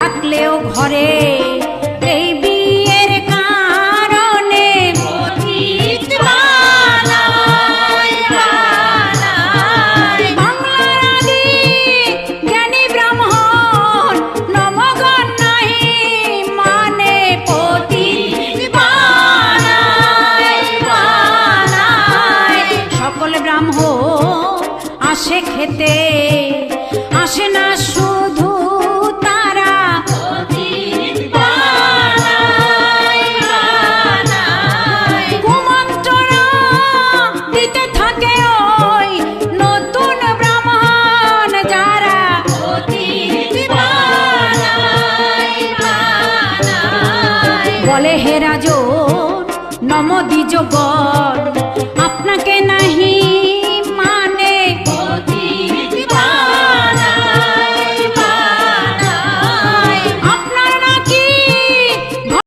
থাকলেও ঘরে এই বিয়ের কারণে পতিত বানায় বানায়। বাংলার আদি জ্ঞানী ব্রাহ্মণ নমগণ নাহি মানে পতিত বানায় বানায়। সকল ব্রাহ্মণ আসে খেতে, আসে না শুধু তারা পতিত বানায় বানায়। কুমন্ত্রণা দিতে থাকে ওই নতুন ব্রাহ্মণ যারা পতিত বানায় বানায়। বলে হে রাজন নম দ্বিজ গণ